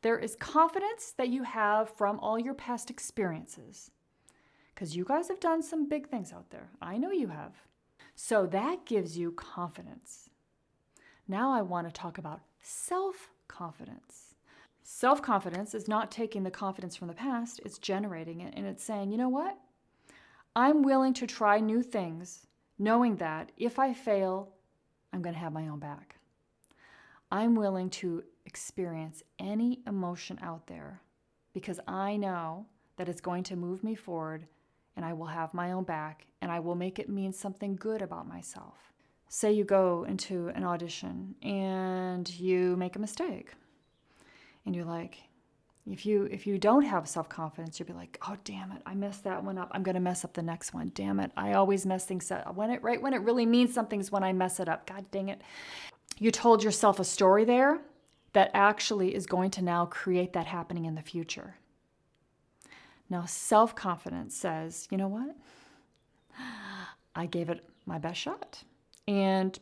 There is confidence that you have from all your past experiences, because you guys have done some big things out there. I know you have. So that gives you confidence. Now I want to talk about self-confidence. Self-confidence is not taking the confidence from the past, it's generating it, and it's saying, you know what? I'm willing to try new things, knowing that if I fail, I'm going to have my own back. I'm willing to experience any emotion out there because I know that it's going to move me forward and I will have my own back and I will make it mean something good about myself. Say you go into an audition and you make a mistake and you're like, if you don't have self-confidence, you'll be like, oh, damn it, I messed that one up. I'm going to mess up the next one. Damn it, I always mess things up. Right when it really means something is when I mess it up. God dang it. You told yourself a story there that actually is going to now create that happening in the future. Now, self-confidence says, you know what? I gave it my best shot. And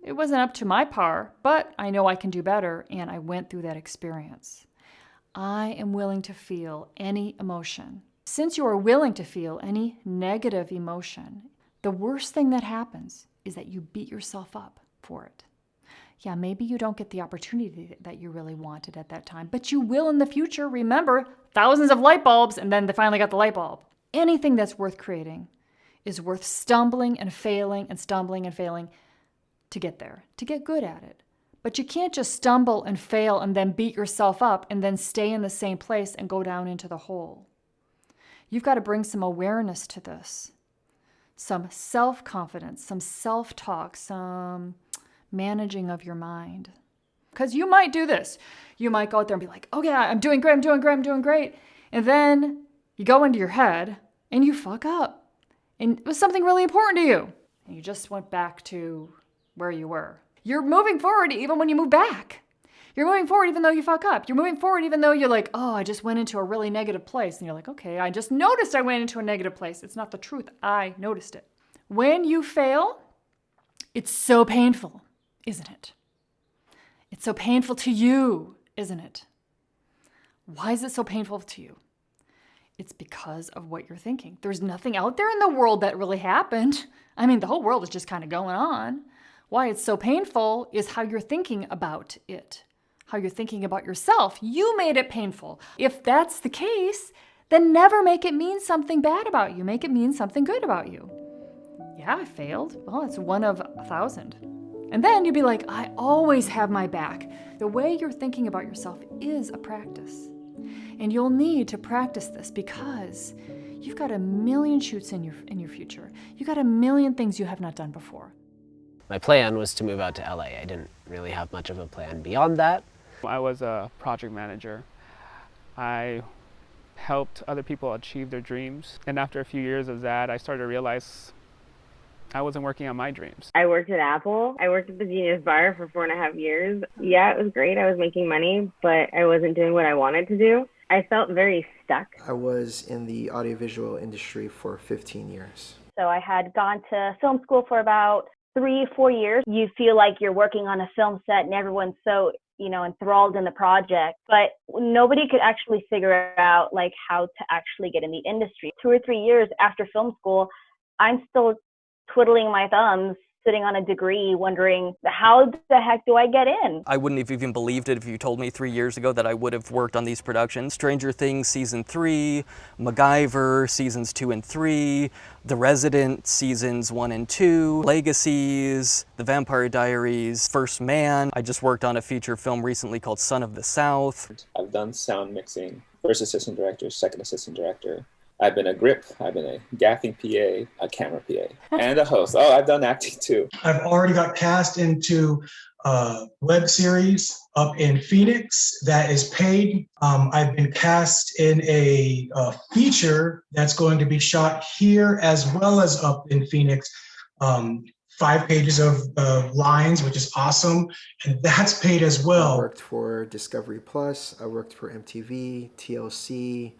it wasn't up to my par, but I know I can do better, and I went through that experience. I am willing to feel any emotion. Since you are willing to feel any negative emotion, the worst thing that happens is that you beat yourself up for it. Yeah, maybe you don't get the opportunity that you really wanted at that time, but you will in the future. Remember, thousands of light bulbs, and then they finally got the light bulb. Anything that's worth creating is worth stumbling and failing to get there, to get good at it. But you can't just stumble and fail and then beat yourself up and then stay in the same place and go down into the hole. You've got to bring some awareness to this, some self-confidence, some self-talk, some managing of your mind. Because you might do this. You might go out there and be like, oh yeah, I'm doing great. And then you go into your head and you fuck up. And it was something really important to you. And you just went back to where you were. You're moving forward even when you move back. You're moving forward even though you fuck up. You're moving forward even though you're like, oh, I just went into a really negative place. And you're like, okay, I just noticed I went into a negative place. It's not the truth. I noticed it. When you fail, it's so painful, isn't it? It's so painful to you, isn't it? Why is it so painful to you? It's because of what you're thinking. There's nothing out there in the world that really happened. I mean, the whole world is just kind of going on. Why it's so painful is how you're thinking about it, how you're thinking about yourself. You made it painful. If that's the case, then never make it mean something bad about you. Make it mean something good about you. Yeah, I failed. Well, it's 1 of 1,000. And then you'd be like, I always have my back. The way you're thinking about yourself is a practice. And you'll need to practice this because you've got a million shoots in your future. You've got a million things you have not done before. My plan was to move out to LA. I didn't really have much of a plan beyond that. I was a project manager. I helped other people achieve their dreams. And after a few years of that, I started to realize I wasn't working on my dreams. I worked at Apple. I worked at the Genius Bar for 4.5 years. Yeah, it was great. I was making money, but I wasn't doing what I wanted to do. I felt very stuck. I was in the audiovisual industry for 15 years. So I had gone to film school for about 3-4 years. You feel like you're working on a film set and everyone's so, enthralled in the project, but nobody could actually figure out like how to actually get in the industry. 2 or 3 years after film school, I'm still twiddling my thumbs, sitting on a degree, wondering how the heck do I get in? I wouldn't have even believed it if you told me 3 years ago that I would have worked on these productions. Stranger Things Season 3, MacGyver Seasons 2 and 3, The Resident Seasons 1 and 2, Legacies, The Vampire Diaries, First Man. I just worked on a feature film recently called Son of the South. I've done sound mixing, first assistant director, second assistant director. I've been a grip, I've been a gaffing PA, a camera PA, and a host. Oh, I've done acting too. I've already got cast into a web series up in Phoenix that is paid. I've been cast in a feature that's going to be shot here as well as up in Phoenix. 5 pages of lines, which is awesome, and that's paid as well. I worked for Discovery Plus, I worked for MTV, TLC,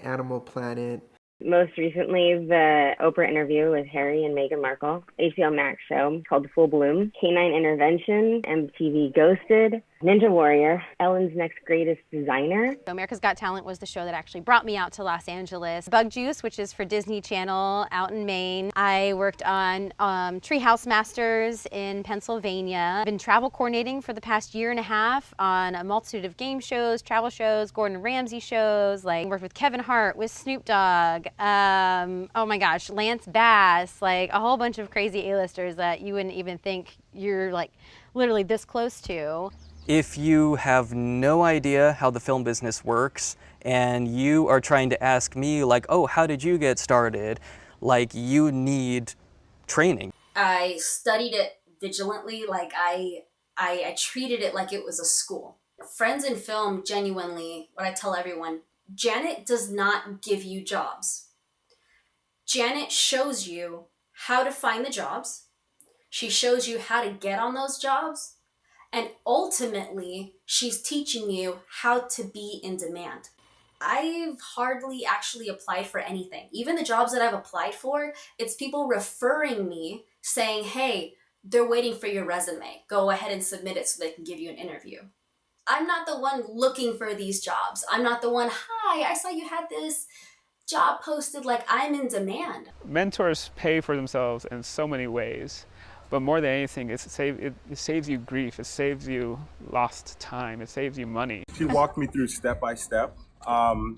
Animal Planet. Most recently, the Oprah interview with Harry and Meghan Markle, HBO Max show called Full Bloom, Canine Intervention, MTV Ghosted, Ninja Warrior, Ellen's Next Greatest Designer. America's Got Talent was the show that actually brought me out to Los Angeles. Bug Juice, which is for Disney Channel out in Maine. I worked on Treehouse Masters in Pennsylvania. I've been travel coordinating for the past year and a half on a multitude of game shows, travel shows, Gordon Ramsay shows, like worked with Kevin Hart, with Snoop Dogg, oh my gosh, Lance Bass, like a whole bunch of crazy A-listers that you wouldn't even think you're like literally this close to. If you have no idea how the film business works and you are trying to ask me like, oh, how did you get started? Like, you need training. I studied it vigilantly, like I treated it like it was a school. Friends in film, genuinely, what I tell everyone, Janet does not give you jobs. Janet shows you how to find the jobs. She shows you how to get on those jobs. And ultimately, she's teaching you how to be in demand. I've hardly actually applied for anything. Even the jobs that I've applied for, it's people referring me saying, hey, they're waiting for your resume. Go ahead and submit it so they can give you an interview. I'm not the one looking for these jobs. I'm not the one, hi, I saw you had this job posted, like I'm in demand. Mentors pay for themselves in so many ways. But more than anything, it saves you grief, it saves you lost time, it saves you money. She walked me through step by step.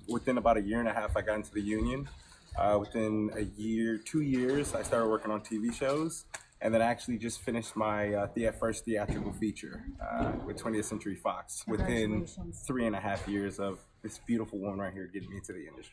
Within about a year and a half, I got into the union. Within a year, 2 years, I started working on TV shows. And then I actually just finished my first theatrical feature with 20th Century Fox within 3.5 years of this beautiful woman right here getting me into the industry.